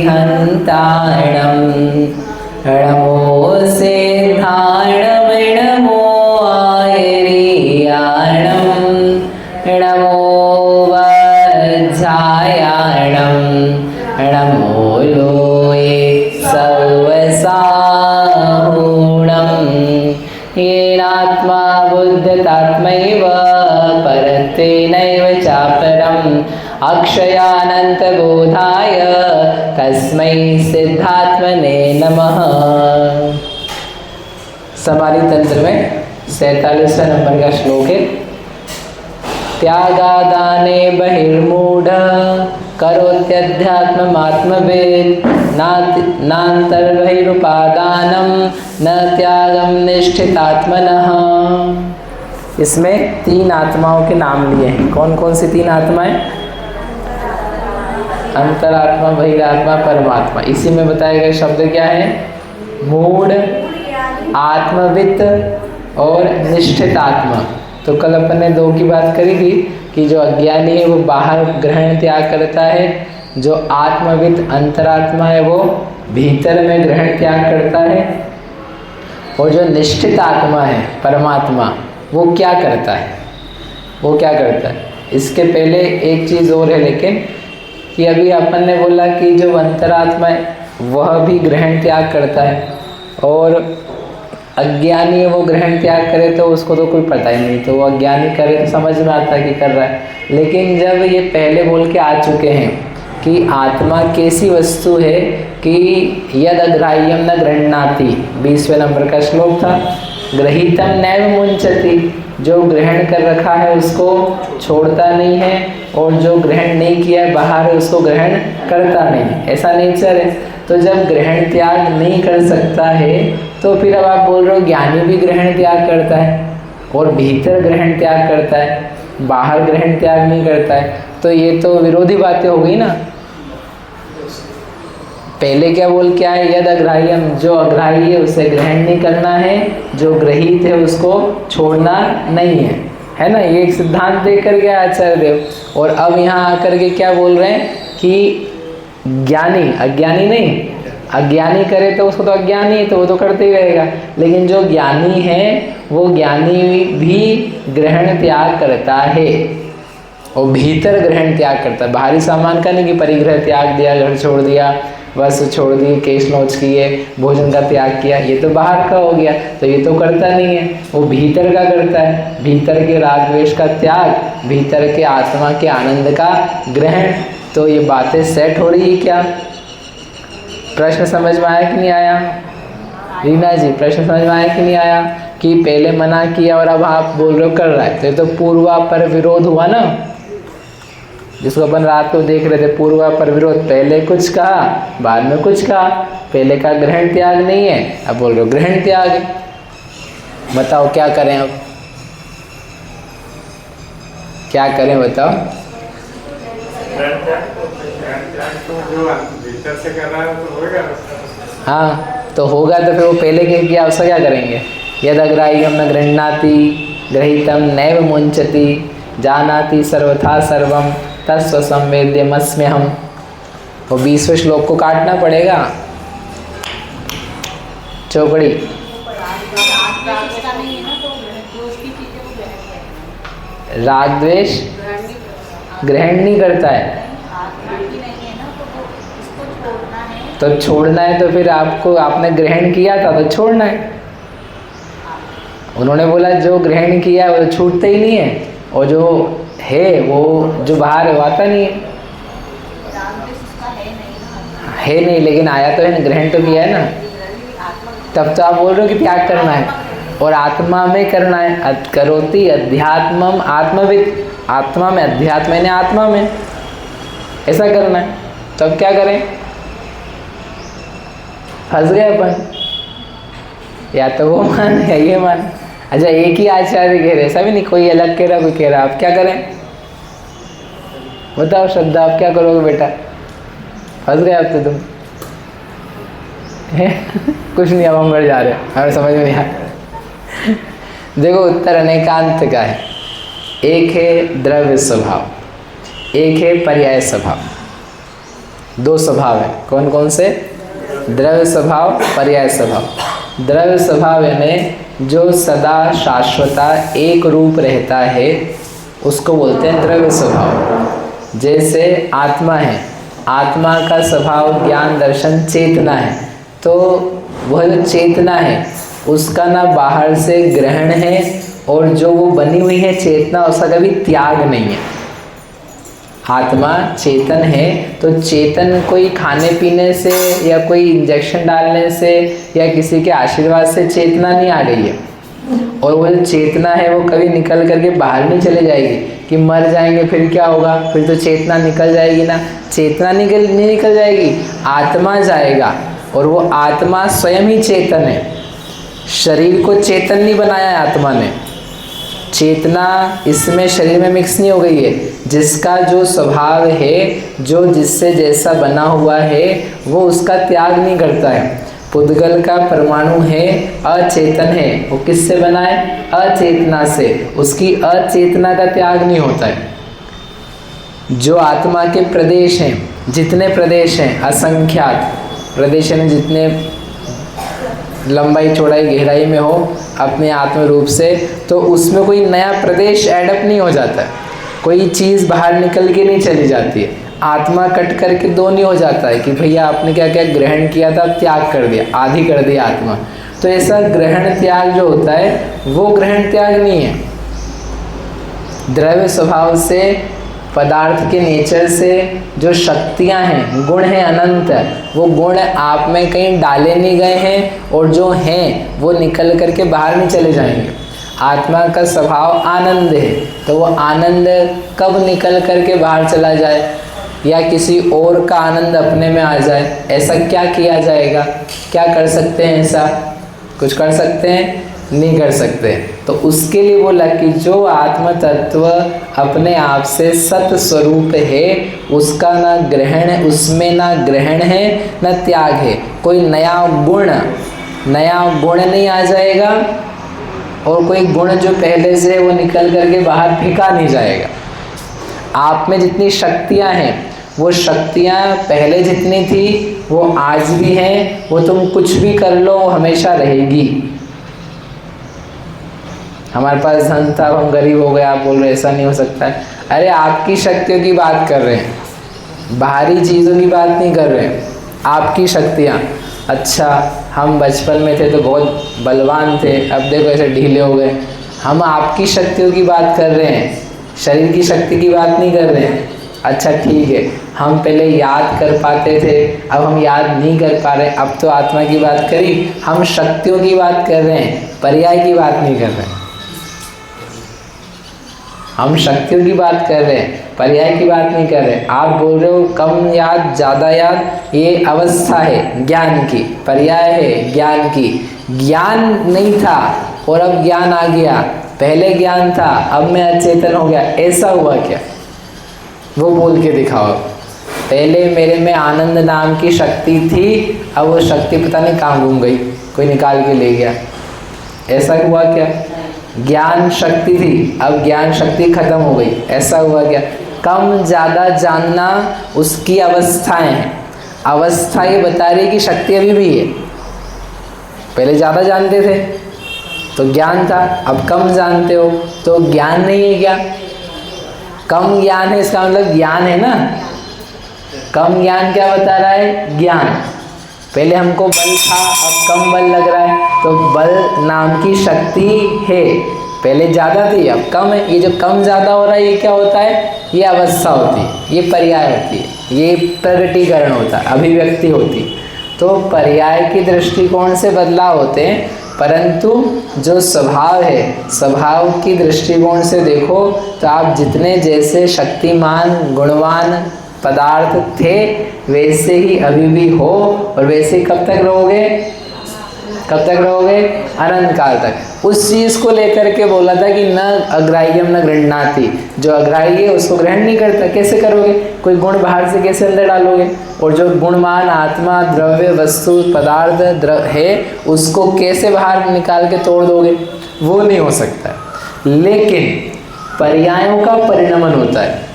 हन्ताणं नमो सिद्धाणं नमो आयर्याणं नमो वज्रायाणं नमो लोये सर्वसाहुणं येनात्मा बुद्धतात्मैव परत्वेनैव चापरम् अक्षयानन्तबोधाय तस्मै सिद्धात्मने नमः। समाधि तंत्र में 47वें नंबर का श्लोक है। त्यागादाने बहिर्मूढ़ करोत्यध्यात्ममात्मवेद नान्तर्बहिरुपादानं न त्यागं निष्ठितात्मनः। इसमें 3 आत्माओं के नाम लिए हैं। कौन कौन सी 3 आत्माएं? अंतरात्मा, बहिरात्मा, परमात्मा। इसी में बताए गए शब्द क्या है? मूढ़, आत्मवित और निष्ठित आत्मा। तो कल अपन ने 2 की बात करी थी कि जो अज्ञानी है वो बाहर ग्रहण त्याग करता है, जो आत्मवित अंतरात्मा है वो भीतर में ग्रहण त्याग करता है, और जो निष्ठित आत्मा है परमात्मा वो क्या करता है? वो क्या करता है? इसके पहले एक चीज़ और है, लेकिन कि अभी अपन ने बोला कि जो अंतरात्मा है वह भी ग्रहण त्याग करता है, और अज्ञानी है वो ग्रहण त्याग करे तो उसको तो कोई पता ही नहीं, तो वो अज्ञानी करे तो समझ में आता है कि कर रहा है। लेकिन जब ये पहले बोल के आ चुके हैं कि आत्मा कैसी वस्तु है कि यद अग्राह्यम न गृह्णाति, 20वें नंबर का श्लोक था। गृहीतम नैव मुंचति, जो ग्रहण कर रखा है उसको छोड़ता नहीं है, और जो ग्रहण नहीं किया है बाहर है उसको ग्रहण करता नहीं, ऐसा नेचर है। तो जब ग्रहण त्याग नहीं कर सकता है तो फिर अब आप बोल रहे हो ज्ञानी भी ग्रहण त्याग करता है और भीतर ग्रहण त्याग करता है, बाहर ग्रहण त्याग नहीं करता है, तो ये तो विरोधी बातें हो गई ना। पहले क्या बोल के आए? यद अग्राह्यम, जो अग्राह्य है उसे ग्रहण नहीं करना है, जो ग्रहित है उसको छोड़ना नहीं है ना। ये एक सिद्धांत देकर गया आचार्य देव। और अब यहाँ आकर के क्या बोल रहे हैं कि ज्ञानी, अज्ञानी नहीं, अज्ञानी करे तो उसको तो अज्ञानी है तो वो तो करते ही रहेगा, लेकिन जो ज्ञानी है वो ज्ञानी भी ग्रहण त्याग करता है, और भीतर ग्रहण त्याग करता है। बाहरी सामान का नहीं कि परिग्रह त्याग दिया, घर छोड़ दिया, बस छोड़ दिए, केश नोच किए, भोजन का त्याग किया, ये तो बाहर का हो गया, तो ये तो करता नहीं है। वो भीतर का करता है, भीतर के राग द्वेष का त्याग, भीतर के आत्मा के आनंद का ग्रहण। तो ये बातें सेट हो रही है क्या? प्रश्न समझ में आया कि नहीं आया? रीना जी, प्रश्न समझ में आया कि नहीं आया? कि पहले मना किया और अब आप बोल रहे हो कर रहा है, तो ये तो पूर्वापर विरोध हुआ ना, जिसको अपन रात को देख रहे थे। पूर्वापर विरोध, पहले कुछ कहा बाद में कुछ कहा। पहले का ग्रहण त्याग नहीं है, अब बोल रहे हो ग्रहण त्याग है। बताओ क्या करें अब? क्या करें बताओ? हाँ, तो होगा तो फिर वो पहले के किया उसका क्या करेंगे? यद अग्राह्यम न गृह्णाति गृहीतम नैव मुंचति जानाति सर्वथा सर्वम तस्व संवेद्यमस्म्यहम्। वो 20वें श्लोक को काटना पड़ेगा, चौकड़ी। राग द्वेष ग्रहण नहीं करता है तो छोड़ना है, तो फिर आपको, आपने ग्रहण किया था तो छोड़ना है। उन्होंने बोला जो ग्रहण किया है वो छूटता ही नहीं है, और जो है वो जो बाहर है वो आता नहीं है नहीं, लेकिन आया तो है ना, ग्रहण तो किया है ना। तब तो आप बोल रहे हो कि त्याग करना है, और आत्मा में करना है। करोति अध्यात्मम आत्मविद, आत्मा में, अध्यात्म ने आत्मा में, ऐसा करना है। तब क्या करें? फंस गए अपन, या तो वो मान या ये मान। अच्छा, एक ही आचार्य कह रहे, ऐसा भी नहीं कोई अलग कह रहा कोई कह रहा। आप क्या करें बताओ? श्रद्धा, आप क्या करोगे बेटा? फंस गए अब तो तुम। कुछ नहीं, अब हम बढ़ जा रहे हैं, हमें समझ में नहीं आ रहा। देखो, उत्तर अनेकांत का है। एक है द्रव्य स्वभाव, एक है पर्याय स्वभाव। दो स्वभाव है। कौन कौन से? द्रव्य स्वभाव, पर्याय स्वभाव। द्रव्य स्वभाव यानी जो सदा शाश्वता एक रूप रहता है उसको बोलते हैं द्रव्य स्वभाव। जैसे आत्मा है, आत्मा का स्वभाव ज्ञान दर्शन चेतना है, तो वह जो चेतना है उसका ना बाहर से ग्रहण है, और जो वो बनी हुई है चेतना उसका कभी त्याग नहीं है। आत्मा चेतन है तो चेतन कोई खाने पीने से या कोई इंजेक्शन डालने से या किसी के आशीर्वाद से चेतना नहीं आ गई है, और वो जो चेतना है वो कभी निकल करके बाहर नहीं चले जाएगी कि मर जाएंगे फिर क्या होगा, फिर तो चेतना निकल जाएगी ना। चेतना नहीं निकल जाएगी, आत्मा जाएगा, और वो आत्मा स्वयं ही चेतन है। शरीर को चेतन नहीं बनाया है आत्मा ने, चेतना इसमें शरीर में मिक्स नहीं हो गई है। जिसका जो स्वभाव है, जो जिससे जैसा बना हुआ है, वो उसका त्याग नहीं करता है। पुद्गल का परमाणु है, अचेतन है, वो किससे बना है? अचेतना से। उसकी अचेतना का त्याग नहीं होता है। जो आत्मा के प्रदेश हैं, जितने प्रदेश हैं, असंख्यात प्रदेश हैं, जितने लंबाई चौड़ाई गहराई में हो अपने आत्म रूप से, तो उसमें कोई नया प्रदेश एडअप नहीं हो जाता है, कोई चीज़ बाहर निकल के नहीं चली जाती है। आत्मा कट करके दो नहीं हो जाता है कि भैया आपने क्या क्या ग्रहण किया था, त्याग कर दिया, आधी कर दिया आत्मा। तो ऐसा ग्रहण त्याग जो होता है वो ग्रहण त्याग नहीं है। द्रव्य स्वभाव से, पदार्थ के नेचर से जो शक्तियां हैं, गुण हैं अनंत, वो गुण आप में कहीं डाले नहीं गए हैं, और जो हैं वो निकल करके बाहर नहीं चले जाएंगे। आत्मा का स्वभाव आनंद है, तो वो आनंद कब निकल करके बाहर चला जाए या किसी और का आनंद अपने में आ जाए, ऐसा क्या किया जाएगा? क्या कर सकते हैं? ऐसा कुछ कर सकते हैं? नहीं कर सकते। तो उसके लिए बोला कि जो आत्म तत्व अपने आप से सत स्वरूप है, उसका ना ग्रहण, उसमें ना ग्रहण है ना त्याग है। कोई नया गुण नहीं आ जाएगा, और कोई गुण जो पहले से वो निकल करके बाहर फेंका नहीं जाएगा। आप में जितनी शक्तियां हैं, वो शक्तियां पहले जितनी थी वो आज भी हैं, वो तुम कुछ भी कर लो वो हमेशा रहेगी। हमारे पास धन था, हम गरीब हो गए, आप बोल रहे ऐसा नहीं हो सकता है। अरे आपकी शक्तियों की बात कर रहे हैं, बाहरी चीज़ों की बात नहीं कर रहे हैं, आपकी शक्तियाँ। अच्छा, हम बचपन में थे तो बहुत बलवान थे, अब देखो ऐसे ढीले हो गए। हम आपकी शक्तियों की बात कर रहे हैं, शरीर की शक्ति की बात नहीं कर रहे हैं। अच्छा ठीक है, हम पहले याद कर पाते थे, अब हम याद नहीं कर पा रहे। अब तो आत्मा की बात करी, हम शक्तियों की बात कर रहे हैं, पर्याय की बात नहीं कर रहे हैं। हम शक्तियों की बात कर रहे हैं, पर्याय की बात नहीं कर रहे। आप बोल रहे हो कम याद ज़्यादा याद, ये अवस्था है ज्ञान की, पर्याय है ज्ञान की। ज्ञान नहीं था और अब ज्ञान आ गया, पहले ज्ञान था अब मैं अचेतन हो गया, ऐसा हुआ क्या? वो बोल के दिखाओ। पहले मेरे में आनंद नाम की शक्ति थी, अब वो शक्ति पता नहीं कहाँ घूम गई, कोई निकाल के ले गया, ऐसा हुआ क्या? ज्ञान शक्ति थी, अब ज्ञान शक्ति खत्म हो गई, ऐसा हुआ क्या? कम ज़्यादा जानना उसकी अवस्थाएं हैं। अवस्था ये बता रही है कि शक्ति अभी भी है। पहले ज़्यादा जानते थे तो ज्ञान था, अब कम जानते हो तो ज्ञान नहीं है क्या? कम ज्ञान है, इसका मतलब ज्ञान है ना। कम ज्ञान क्या बता रहा है? ज्ञान। पहले हमको बल था, अब कम बल लग रहा है, तो बल नाम की शक्ति है। पहले ज़्यादा थी, अब कम है। ये जो कम ज़्यादा हो रहा है, ये क्या होता है? ये अवस्था होती है, ये पर्याय होती है, ये प्रगटीकरण होता है, अभिव्यक्ति होती। तो पर्याय की दृष्टिकोण से बदलाव होते हैं, परंतु जो स्वभाव है, स्वभाव की दृष्टिकोण से देखो तो आप जितने जैसे शक्तिमान गुणवान पदार्थ थे वैसे ही अभी भी हो, और वैसे ही कब तक रहोगे? कब तक रहोगे? अनंत काल तक। उस चीज़ को लेकर के बोला था कि न अग्राह्यम न गृह्णाति, जो अग्राह्य है उसको ग्रहण नहीं करता। कैसे करोगे? कोई गुण बाहर से कैसे अंदर डालोगे? और जो गुणमान आत्मा द्रव्य वस्तु पदार्थ है उसको कैसे बाहर निकाल के तोड़ दोगे? वो नहीं हो सकता। लेकिन पर्यायों का परिणमन होता है।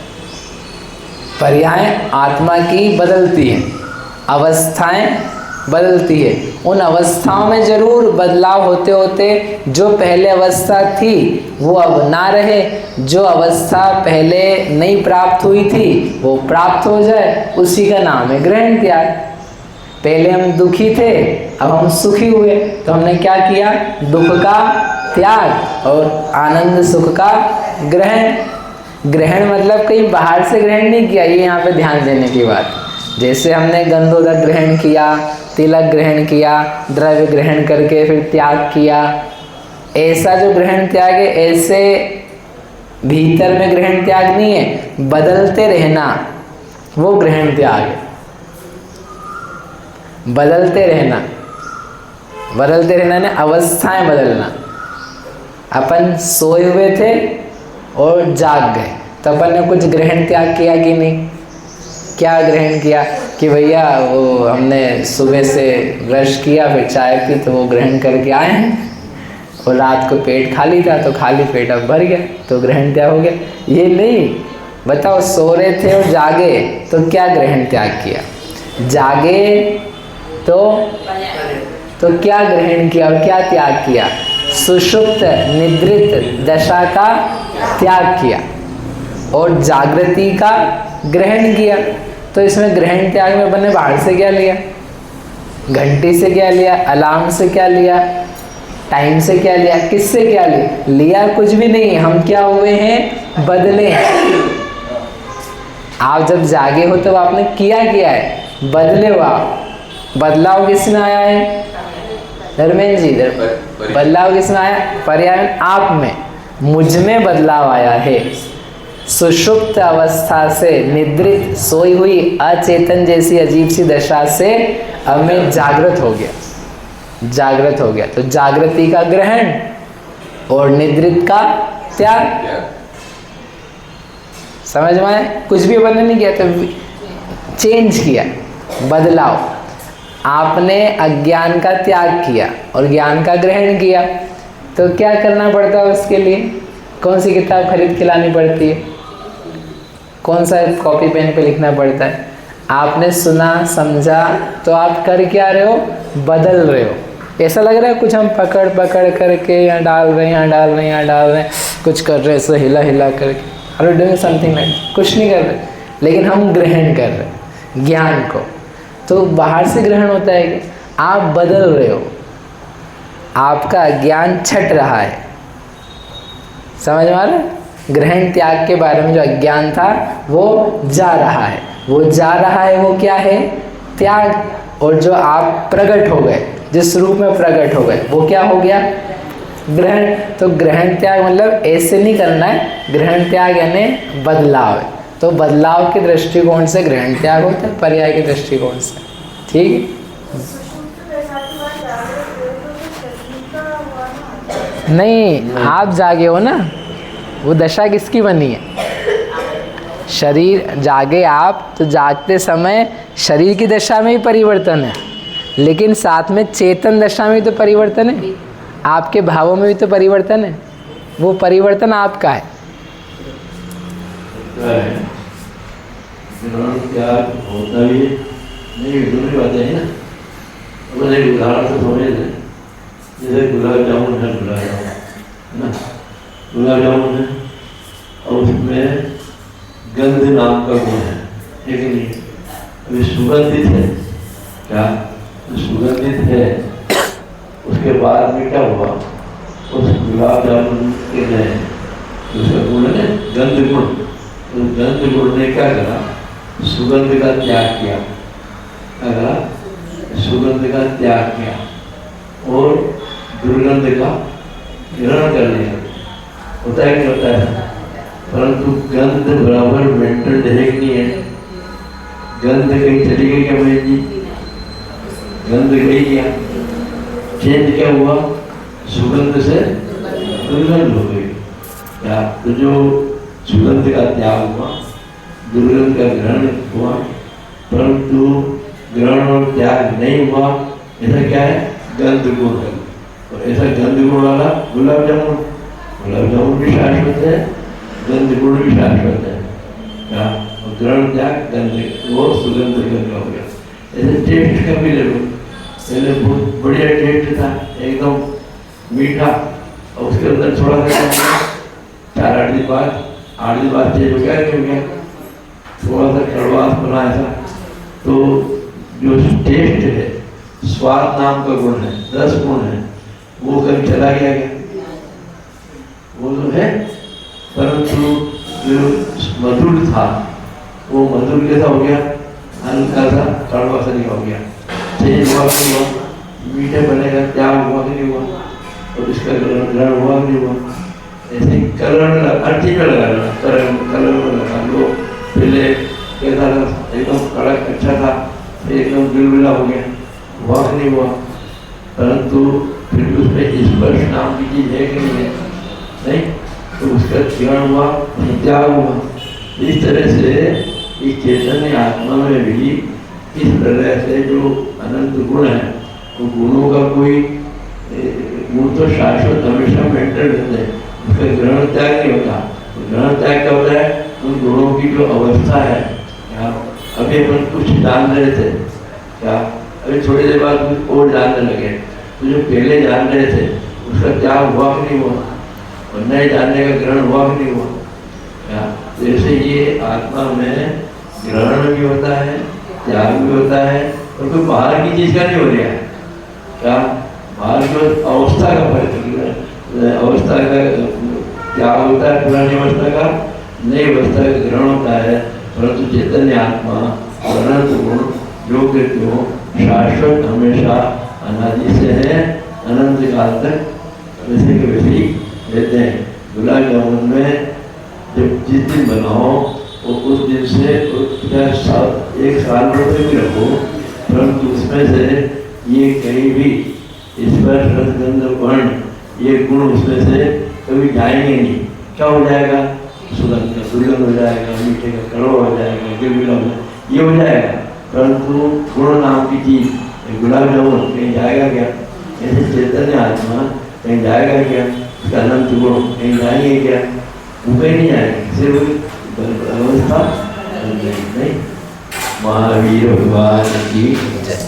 पर्याय आत्मा की बदलती हैं, अवस्थाएं बदलती है। उन अवस्थाओं में जरूर बदलाव होते होते जो पहले अवस्था थी वो अब ना रहे, जो अवस्था पहले नहीं प्राप्त हुई थी वो प्राप्त हो जाए, उसी का नाम है ग्रहण त्याग। पहले हम दुखी थे, अब हम सुखी हुए, तो हमने क्या किया? दुख का त्याग और आनंद सुख का ग्रहण। ग्रहण मतलब कहीं बाहर से ग्रहण नहीं किया, ये यहाँ पे ध्यान देने की बात। जैसे हमने गंधोदक ग्रहण किया, तिलक ग्रहण किया, द्रव्य ग्रहण करके फिर त्याग किया, ऐसा जो ग्रहण त्याग है, ऐसे भीतर में ग्रहण त्याग नहीं है, बदलते रहना वो ग्रहण त्याग है। बदलते रहना, बदलते रहना ने अवस्थाएं बदलना। अपन सोए हुए थे और जाग गए, तो अपन ने कुछ ग्रहण त्याग किया कि नहीं? क्या ग्रहण किया कि भैया वो हमने सुबह से ब्रश किया, फिर चाय पी, तो वो ग्रहण करके आए हैं, और रात को पेट खाली था तो खाली पेट अब भर गया, तो ग्रहण त्याग हो गया। ये नहीं, बताओ सो रहे थे और जागे तो क्या ग्रहण त्याग किया? जागे तो क्या ग्रहण किया और क्या त्याग किया? सुषुप्त निद्रित दशा का त्याग किया और जागृति का ग्रहण किया। तो इसमें ग्रहण त्याग में बने बाहर से क्या लिया? घंटी से क्या लिया? अलार्म से क्या लिया? टाइम से क्या लिया? किससे क्या लिया? लिया कुछ भी नहीं। हम क्या हुए हैं? बदले। आप जब जागे हो तब आपने किया है, बदले हो आप। बदलाव किसमें आया है? धर्मेंद्र जी, बदलाव किसमें आया? पर्याय आप में, मुझ में बदलाव आया है। सुषुप्त अवस्था से, निद्रित सोई हुई अचेतन जैसी अजीब सी दशा से अब मैं जागृत हो गया, जागृत हो गया। तो जागृति का ग्रहण और निद्रित का त्याग। समझ में आया? कुछ भी अपन ने नहीं किया, तो चेंज किया, बदलाव। आपने अज्ञान का त्याग किया और ज्ञान का ग्रहण किया, तो क्या करना पड़ता है उसके लिए? कौन सी किताब खरीद के लानी पड़ती है? कौन सा कॉपी पेन पे लिखना पड़ता है? आपने सुना समझा, तो आप कर क्या रहे हो? बदल रहे हो। ऐसा लग रहा है कुछ हम पकड़ करके यहाँ डाल रहे हैं, यहाँ डाल रहे हैं, यहाँ डाल रहे हैं, कुछ कर रहे हैं, ऐसे हिला करके। Are you doing something like? कुछ नहीं कर रहे, लेकिन हम ग्रहण कर रहे हैं ज्ञान को। तो बाहर से ग्रहण होता है कि आप बदल रहे हो, आपका ज्ञान छट रहा है। समझ में आ रहा है? ग्रहण त्याग के बारे में जो अज्ञान था वो जा रहा है, वो जा रहा है, वो क्या है? त्याग। और जो आप प्रकट हो गए, जिस रूप में प्रकट हो गए, वो क्या हो गया? ग्रहण। तो ग्रहण त्याग मतलब ऐसे नहीं करना है, ग्रहण त्याग यानी बदलाव है। तो बदलाव के दृष्टिकोण से ग्रहण त्याग होता है, पर्याय के दृष्टिकोण से। ठीक है? नहीं, आप जागे हो ना, वो दशा किसकी बनी है? शरीर जागे आप, तो जागते समय शरीर की दशा में ही परिवर्तन है, लेकिन साथ में चेतन दशा में भी तो परिवर्तन है, आपके भावों में भी तो परिवर्तन है। वो परिवर्तन आपका है। होता भी नहीं, दूसरी बातें है ना। तो एक उदाहरण से समझ लें, जैसे गुलाब जामुन है, ना, गुलाब जामुन है और उसमें गंध नाम का गुण है, लेकिन अभी सुगंधित है। क्या? सुगंधित है। उसके बाद में क्या हुआ? उस गुलाब जामुन के में उसका गुण है गंध गुण। तो गंध गुण ने क्या करा? सुगंध का त्याग किया। क्या? सुगंध का त्याग किया और दुर्गंध का ग्रहण कर लिया। होता है कि होता है? परंतु गंध बराबर मेंटेन है कि नहीं है? गंध कहीं चली गई क्या बहन जी? गंध गई क्या? चेंज क्या हुआ? सुगंध से दुर्गंध हो गई। क्या? तो जो सुगंध का त्याग हुआ, दुर्गंध का ग्रहण हुआ, परंतु ग्रहण और त्याग नहीं हुआ। ऐसा क्या है? गंध गुण है। और ऐसा गंध गुण वाला गुलाब जामुन, गुलाब जामुन भी शाश्वत है, गंध गुण भी शाश्वत है। क्या? और ग्रहण त्याग करने वो सुगंध करने हो गया। ऐसे टेस्ट का भी ले लो, पहले बहुत बढ़िया टेस्ट था, एकदम मीठा, और उसके अंदर थोड़ा सा 4-8 दिन बाद चेंज हो गया, क्यों गया थोड़ा सा कड़वास बना ऐसा। तो जो टेस्ट है, स्वाद नाम का गुण है, रस गुण है, वो कभी चला गया क्या? वो तो है, परंतु जो मधुर था वो मधुर कैसा हो गया, हल्का सा कड़वा सा नहीं हो गया, चेंज हुआ कि हुआ, मीठे बनेगा त्याग हुआ कि नहीं हुआ, और इसका ग्रहण हुआ कि नहीं हुआ। ऐसे कलर अर्थ में लगाना, कलर में लगा लो, पहले कैसा था, एकदम कड़क अच्छा था, एकदम गिलगिला हो गया, हुआ कि नहीं हुआ। परंतु फिर उसमें स्पर्श नाम की चीज है कि नहीं है, नहीं, तो उसका ग्रहण हुआ, त्याग हुआ। इस तरह से इस चैतन्य आत्मा में भी इस तरह से जो अनंत गुण है, वो गुणों का कोई गुण तो शाश्वत हमेशा मेंटेन रहते हैं, उसका ग्रहण त्याग नहीं होता। ग्रहण त्याग क्या होता है, उन गुणों की जो अवस्था है, क्या अभी अपन कुछ जान रहे थे, क्या अभी थोड़ी देर बाद कुछ और जानने लगे, तो जो पहले जान रहे थे उसका त्याग हुआ कि नहीं हुआ, और नए जानने का ग्रहण हुआ कि नहीं हुआ। क्या जैसे ये आत्मा में ग्रहण भी होता है, त्याग भी होता है, और कोई बाहर की चीज का नहीं हो रहा है। क्या बाहर जो अवस्था का फर्क, अवस्था का क्या होता है, पुरानी अवस्था का, नई अवस्था का ग्रहण होता है। परंतु चैतन्य आत्मा अनंत गुण जो के जो शाश्वत हमेशा अनादि से है, अनंत काल तक वैसे के वैसे ही रहते हैं। गुलाब जामुन में जब जिस दिन बनाओ वो उस दिन से 1 साल तक भी रखो, परंतु उसमें से ये कहीं भी स्पर्श रस गंध वर्ण ये गुण उसमें से कभी जाएंगे नहीं। क्या हो जाएगा, सुगंध का दुर्गंध हो जाएगा, मीठे का कड़वा हो जाएगा, गिलगिला हो जाएगा, ये हो जाएगा। परंतु गुण नाम की चीज गुलाब जामुन कहीं जाएगा क्या? ऐसे चैतन्य आत्मा कहीं जाएगा क्या? उसका अनंत गुण कहीं जाएंगे क्या? वो कहीं नहीं जाएंगे, सिर्फ अवस्था नहीं। महावीर भगवान की जय।